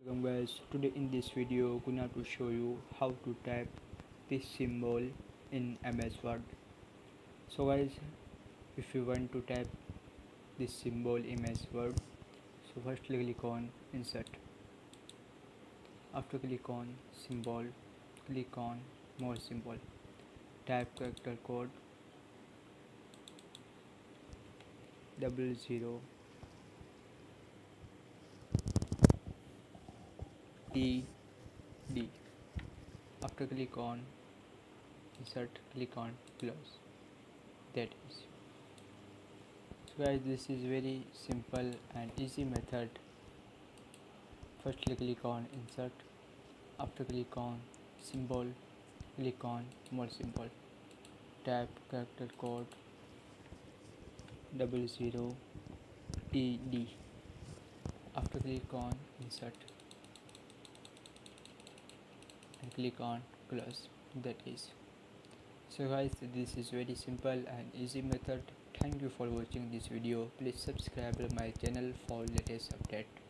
Welcome guys, today in this video gonna to show you how to type this symbol in MS Word. So guys, if you want to type this symbol in MS Word, so first click on insert. After click on symbol, click on more symbol. Type character code 00 TD. After click on insert, click on close. That is. So guys, this is very simple and easy method. First click on insert. After click on symbol, click on more symbol. Type character code 00 TD. After click on insert and click on close. That is. So guys, this is very simple and easy method. Thank you for watching this video. Please subscribe my channel for latest update.